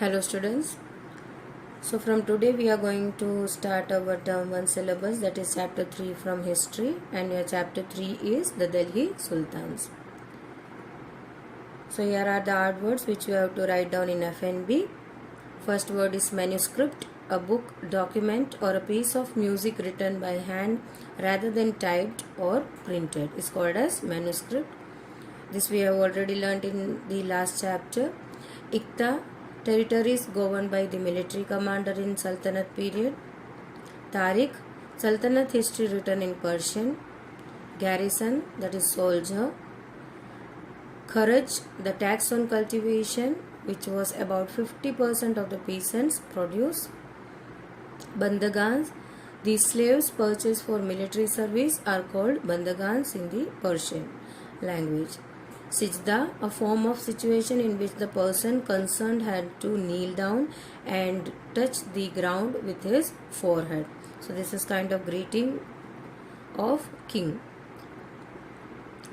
Hello students. So from today we are going to start our term 1 syllabus, that is chapter 3 from history, and your chapter 3 is the Delhi Sultans. So here are the hard words which you have to write down in FNB. First word is manuscript, a book, document or a piece of music written by hand rather than typed or printed is called as manuscript. This we have already learnt in the last chapter. Iqta, territories governed by the military commander in Sultanate period. Tariq, Sultanate history written in Persian. Garrison, that is soldier. Kharaj, the tax on cultivation, which was about 50% of the peasants' produce. Bandagans, these slaves purchased for military service are called bandagans in the Persian language. Sijda, a form of situation in which the person concerned had to kneel down and touch the ground with his forehead. So this is kind of greeting of king.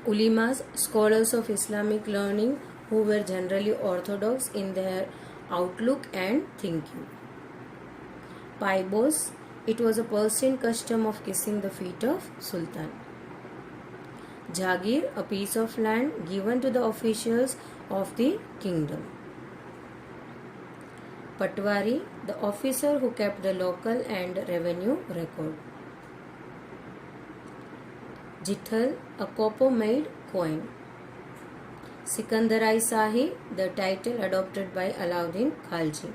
Ulemas, scholars of Islamic learning who were generally orthodox in their outlook and thinking. Paibos, it was a Persian custom of kissing the feet of Sultan. Jagir, a piece of land given to the officials of the kingdom. Patwari, the officer who kept the local and revenue record. Jithal, a copper-made coin. Sikandarai Sahi, the title adopted by Alauddin Khalji.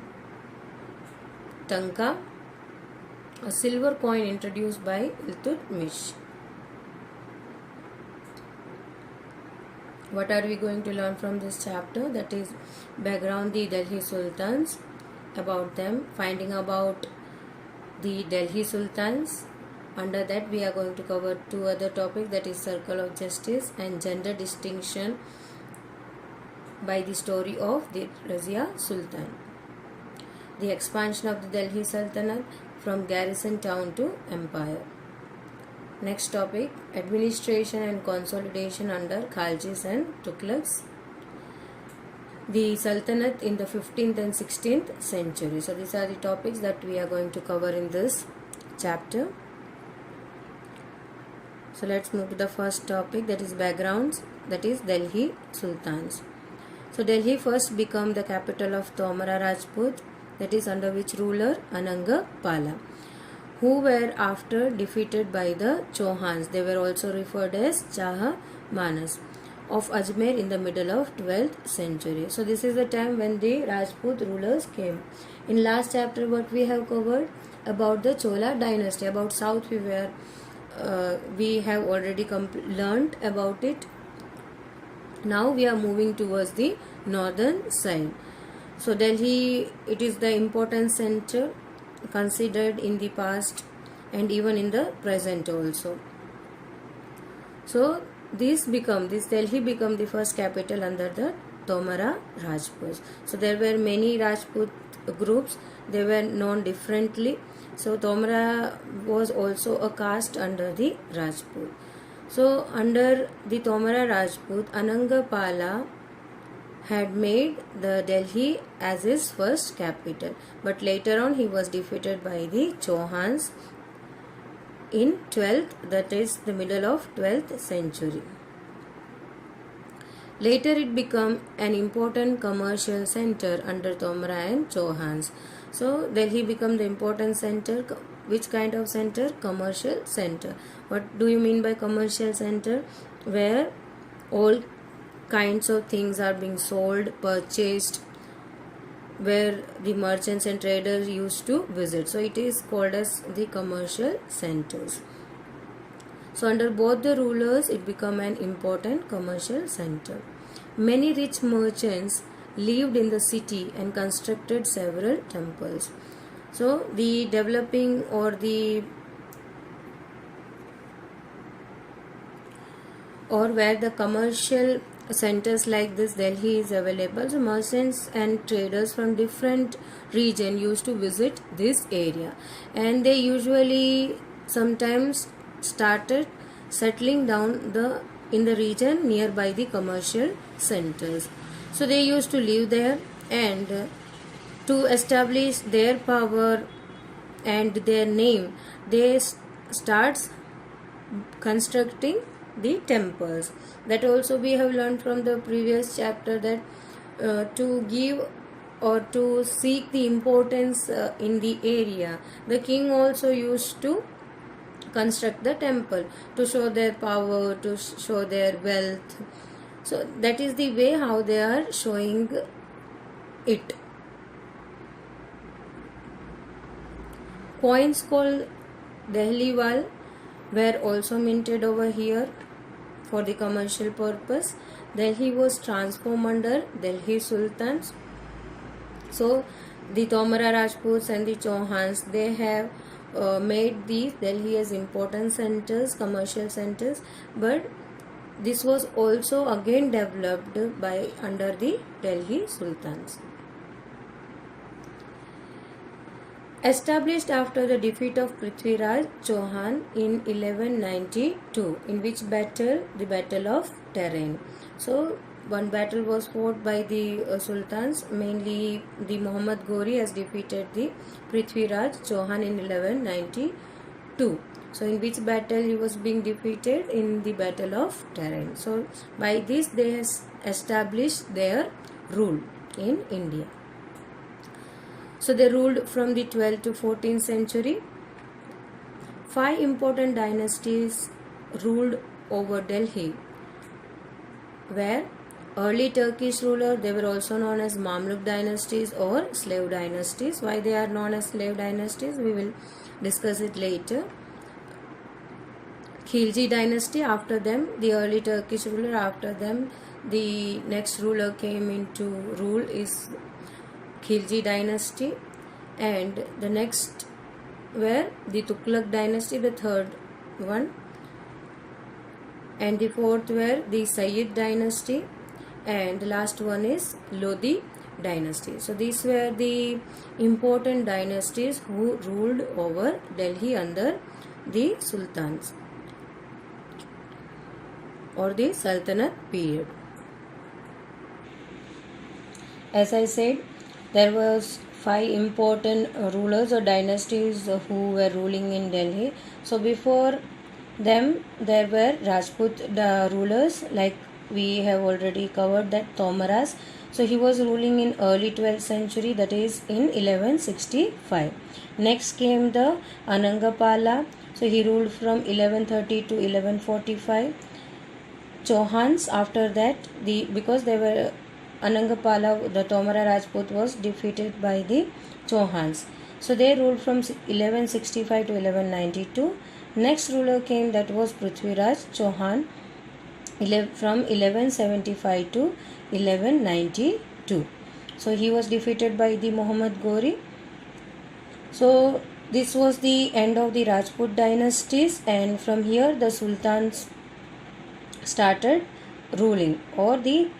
Tanka, a silver coin introduced by Iltutmish. What are we going to learn from this chapter? That is background the Delhi Sultans, about them, finding about the Delhi Sultans. Under that we are going to cover two other topics, that is circle of justice and gender distinction by the story of the Razia Sultan. The expansion of the Delhi Sultanate from garrison town to empire. Next topic, administration and consolidation under Khaljis and Tughlaqs. The Sultanate in the 15th and 16th century. So these are the topics that we are going to cover in this chapter. So let's move to the first topic, that is backgrounds, that is Delhi Sultans. So Delhi first became the capital of Tomara Rajput, that is under which ruler Ananga Pala, who were after defeated by the Chauhans. They were also referred as Chahamanas of Ajmer in the middle of 12th century. So this is the time when the Rajput rulers came. In last chapter what we have covered about the Chola dynasty, about south we have already learnt about it. Now we are moving towards the northern side. So Delhi, it is the important center considered in the past and even in the present also. So this Delhi become the first capital under the Tomara Rajputs. So there were many Rajput groups, they were known differently. So Tomara was also a caste under the Rajput. So under the Tomara Rajput, Ananga Pala had made the Delhi as his first capital, but later on he was defeated by the Chauhans in 12th, that is the middle of 12th century. Later it became an important commercial center under Tomara and Chauhans. So Delhi became the important center. Which kind of center? Commercial center. What do you mean by commercial center? Where all kinds of things are being sold, purchased, where the merchants and traders used to visit. So it is called as the commercial centers. So under both the rulers it became an important commercial center. Many rich merchants lived in the city and constructed several temples. So the developing or where the commercial centers like this Delhi is available, so merchants and traders from different region used to visit this area, and they usually sometimes started settling down in the region nearby the commercial centers. So they used to live there, and To establish their power and their name, they starts constructing the temples. That also we have learned from the previous chapter, that to give or to seek the importance in the area, the king also used to construct the temple to show their power, to show their wealth. So that is the way how they are showing it. Coins called Delhi Wal were also minted over here for the commercial purpose. Delhi was transformed under Delhi Sultans. So the Tomara Rajputs and the Chauhans, they have made these Delhi as important centers, commercial centers, but this was also again developed by under the Delhi Sultans. Established after the defeat of Prithviraj Chauhan in 1192, in which battle? The Battle of Tarain. So one battle was fought by the sultans, mainly the Muhammad Ghori has defeated the Prithviraj Chauhan in 1192. So in which battle he was being defeated? In the Battle of Tarain. So by this they has established their rule in India. So they ruled from the 12th to 14th century. 5 important dynasties ruled over Delhi, where early Turkish ruler, they were also known as Mamluk dynasties or slave dynasties. Why they are known as slave dynasties, we will discuss it later. Khilji dynasty, after them the early Turkish ruler, after them the next ruler came into rule is Khilji dynasty, and the next were the Tughlaq dynasty, the third one, and the fourth were the Sayyid dynasty, and the last one is Lodi dynasty. So these were the important dynasties who ruled over Delhi under the sultans or the Sultanate period. As I said, there was 5 important rulers or dynasties who were ruling in Delhi. So before them there were Rajput rulers, like we have already covered that Tomaras. So he was ruling in early 12th century, that is in 1165. Next came the Anangapala. So he ruled from 1130 to 1145. Chauhans, after that, because they were Anangapala, the Tomara Rajput was defeated by the Chauhans. So they ruled from 1165 to 1192. Next ruler came, that was Prithviraj Chauhan from 1175 to 1192. So he was defeated by the Muhammad Ghori. So this was the end of the Rajput dynasties, and from here the sultans started ruling, or the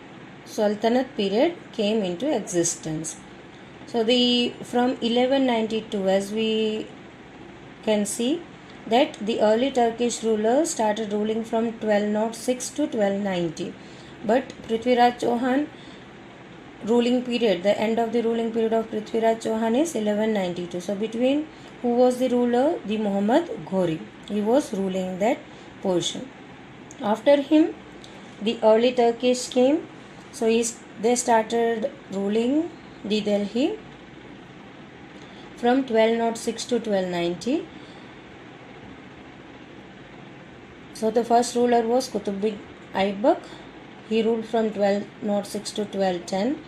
Sultanate period came into existence. So from 1192, as we can see, that the early Turkish rulers started ruling from 1206 to 1290. But Prithviraj Chauhan ruling period, the end of the ruling period of Prithviraj Chauhan is 1192. So between, who was the ruler? The Muhammad Ghori. He was ruling that portion. After him, the early Turkish came. So they started ruling the Delhi from 1206 to 1290. So the first ruler was Qutb Aibak. He ruled from 1206 to 1210.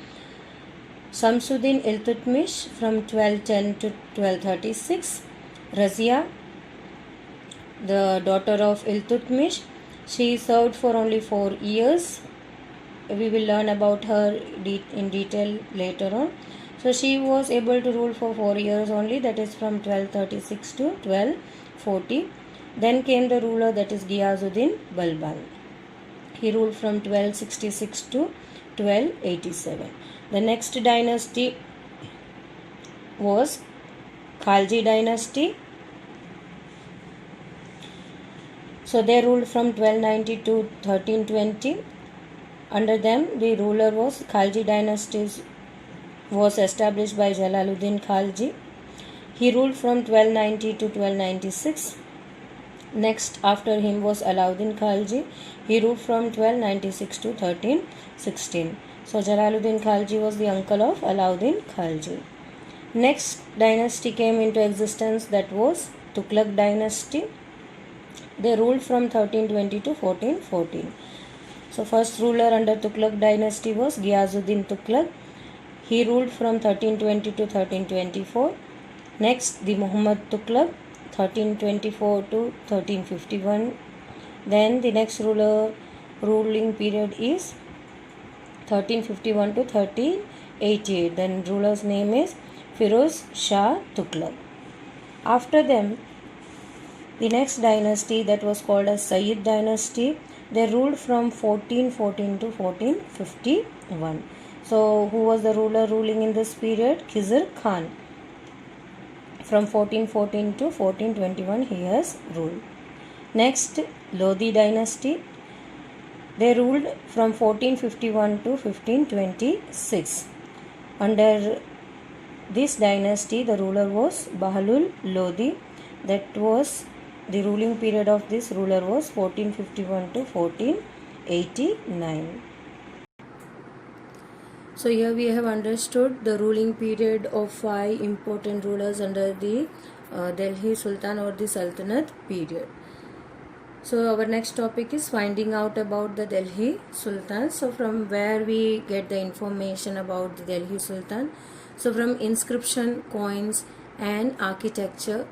Samsuddin Iltutmish from 1210 to 1236. Razia, the daughter of Iltutmish, she served for only 4 years. We will learn about her in detail later on. So she was able to rule for 4 years only, that is from 1236 to 1240. Then came the ruler, that is Ghiyazuddin Balban. He ruled from 1266 to 1287. The next dynasty was Khalji dynasty. So they ruled from 1290 to 1320. Under them, the ruler was Khalji dynasties was established by Jalaluddin Khalji. He ruled from 1290 to 1296. Next after him was Alauddin Khalji. He ruled from 1296 to 1316. So Jalaluddin Khalji was the uncle of Alauddin Khalji. Next dynasty came into existence, that was Tughlaq dynasty. They ruled from 1320 to 1414. So first ruler under Tughlaq dynasty was Ghiyazuddin Tughlaq. He ruled from 1320 to 1324. Next the Muhammad Tughlaq, 1324 to 1351. Then the next ruling period is 1351 to 1388. Then ruler's name is Firoz Shah Tughlaq. After them, the next dynasty, that was called as Sayyid dynasty, they ruled from 1414 to 1451. So who was the ruler ruling in this period? Khizr Khan. From 1414 to 1421 he has ruled. Next, Lodi dynasty. They ruled from 1451 to 1526. Under this dynasty, the ruler was Bahlul Lodi. That was the ruling period of this ruler was 1451 to 1489. So here we have understood the ruling period of 5 important rulers under the Delhi Sultan or the Sultanate period. So our next topic is finding out about the Delhi Sultan. So from where we get the information about the Delhi Sultan? So from inscription, coins and architecture,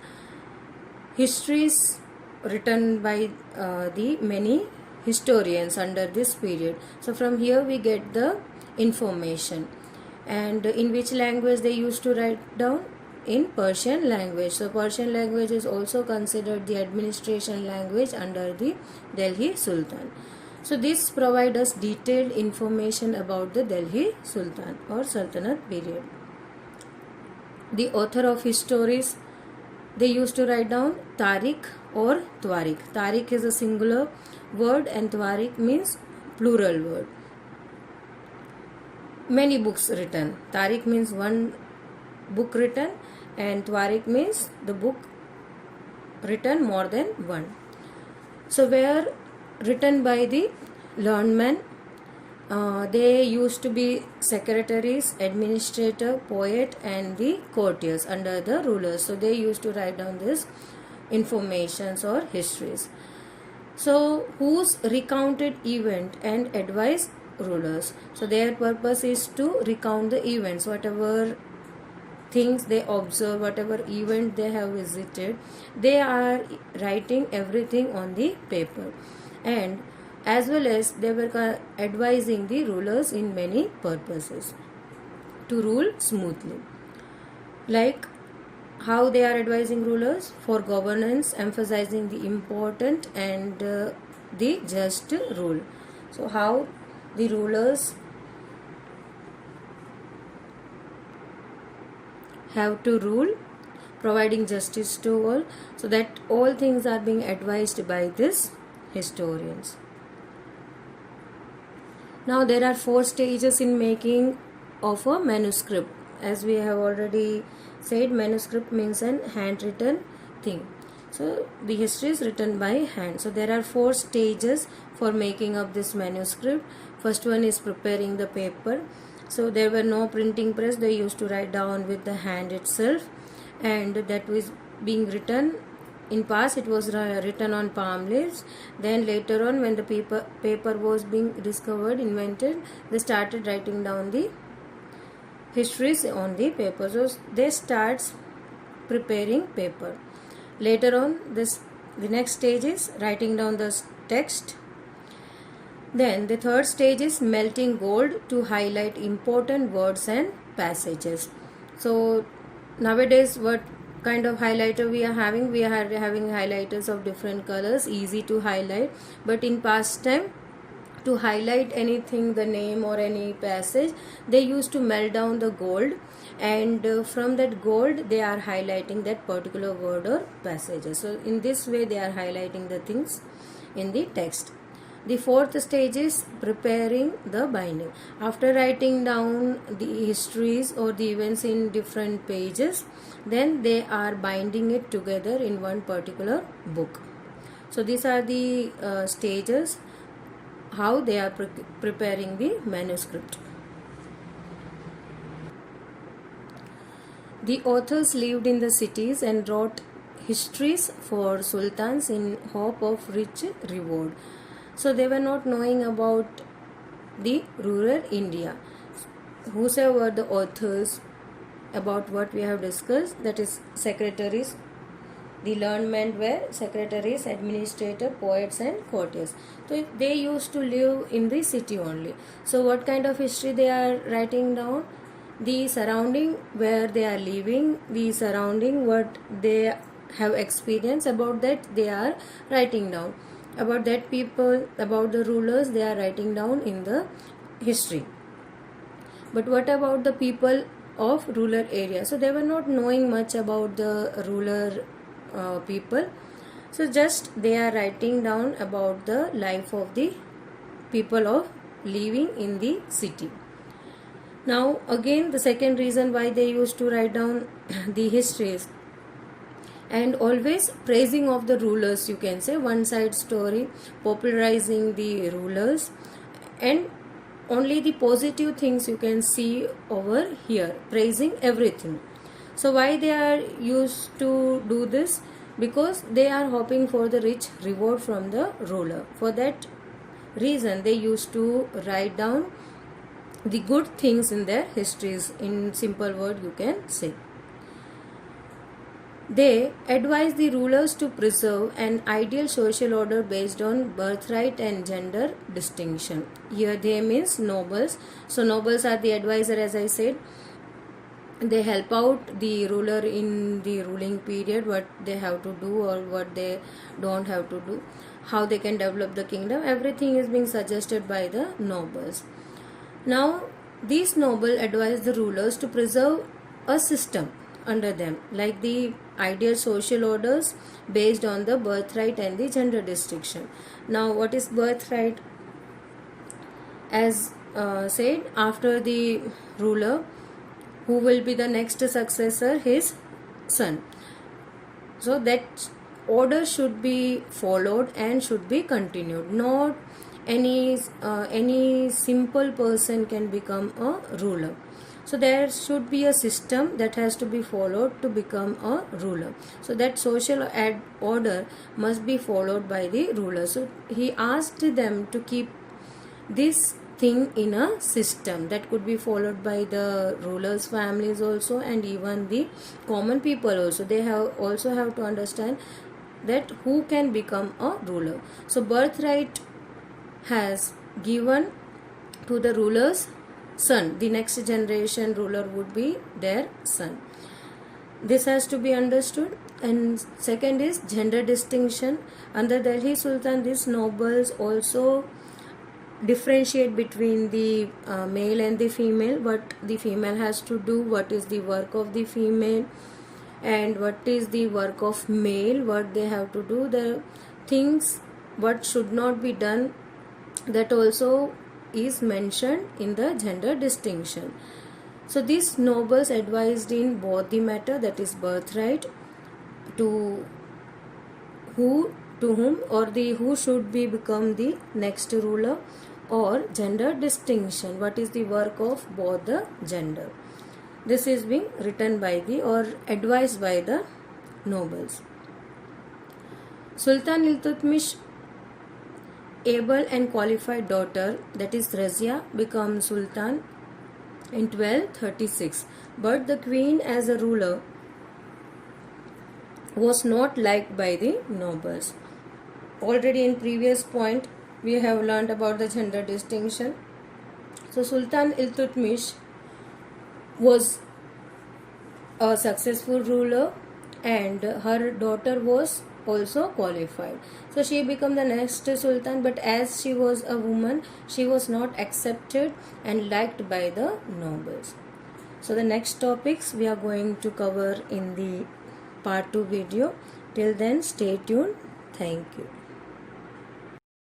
histories written by the many historians under this period. So from here we get the information. And in which language they used to write down? In Persian language. So Persian language is also considered the administration language under the Delhi Sultan. So this provides us detailed information about the Delhi Sultan or Sultanate period. The author of histories, they used to write down Tariq or Twarik. Tariq is a singular word and Twarik means plural word. Many books written. Tariq means one book written and Twarik means the book written more than one. So were written by the learned men. They used to be secretaries, administrator, poet and the courtiers under the rulers. So they used to write down this informations or histories. So whose recounted event and advise rulers. So their purpose is to recount the events, whatever things they observe, whatever event they have visited, they are writing everything on the paper. And as well as they were advising the rulers in many purposes to rule smoothly. Like how they are advising rulers? For governance, emphasizing the important and the just rule. So how the rulers have to rule, providing justice to all. So that all things are being advised by these historians. Now there are 4 stages in making of a manuscript. As we have already said, manuscript means an handwritten thing. So the history is written by hand. So there are 4 stages for making up this manuscript. First one is preparing the paper. So there were no printing press. They used to write down with the hand itself, and that was being written. In past it was written on palm leaves. Then later on, when the paper was being discovered, invented, they started writing down the histories on the paper. So they start preparing paper. Later on, the next stage is writing down the text. Then the third stage is melting gold to highlight important words and passages. So nowadays, what kind of highlighter we are having? We are having highlighters of different colors, easy to highlight. But in past time, to highlight anything, the name or any passage, they used to melt down the gold, and from that gold they are highlighting that particular word or passages. So in this way they are highlighting the things in the text. The fourth stage is preparing the binding. After writing down the histories or the events in different pages, then they are binding it together in one particular book. So these are the stages how they are preparing the manuscript. The authors lived in the cities and wrote histories for sultans in hope of rich reward. So they were not knowing about the rural India. Whosoever were the authors about what we have discussed, that is secretaries. The learned men were secretaries, administrators, poets and courtiers. So they used to live in the city only. So what kind of history they are writing down? The surrounding where they are living, the surrounding what they have experienced, about that they are writing down. About that people, about the rulers, they are writing down in the history. But what about the people of rural area? So they were not knowing much about the rural people. So just they are writing down about the life of the people of living in the city. Now again, the second reason why they used to write down the histories, and always praising of the rulers, you can say, one side story, popularizing the rulers, and only the positive things you can see over here, praising everything. So why they are used to do this? Because they are hoping for the rich reward from the ruler. For that reason they used to write down the good things in their histories. In simple word you can say, they advise the rulers to preserve an ideal social order based on birthright and gender distinction. Here they means nobles. So nobles are the advisor, as I said. They help out the ruler in the ruling period, what they have to do or what they don't have to do, how they can develop the kingdom. Everything is being suggested by the nobles. Now these nobles advise the rulers to preserve a system under them, like the ideal social orders based on the birthright and the gender distinction. Now what is birthright? As said, after the ruler, who will be the next successor? His son. So that order should be followed and should be continued. Not any simple person can become a ruler. So there should be a system that has to be followed to become a ruler. So that social order must be followed by the ruler. So he asked them to keep this thing in a system that could be followed by the rulers' families also, and even the common people also. They also have to understand that who can become a ruler. So birthright has given to the ruler's son. The next generation ruler would be their son. This has to be understood. And second is gender distinction. Under Delhi Sultan, these nobles also differentiate between the male and the female. What the female has to do, what is the work of the female, and what is the work of male, what they have to do, the things what should not be done, that also is mentioned in the gender distinction. So these nobles advised in both the matter, that is birthright, to whom or the who should be become the next ruler, or gender distinction, what is the work of both the gender. This is being written by the or advised by the nobles. Sultan Iltutmish able and qualified daughter, that is Razia, becomes Sultan in 1236. But the queen as a ruler was not liked by the nobles. Already in previous point we have learned about the gender distinction. So Sultan Iltutmish was a successful ruler and her daughter was also qualified. So she became the next sultan, but as she was a woman, she was not accepted and liked by the nobles. So the next topics we are going to cover in the part 2 video. Till then, stay tuned. Thank you.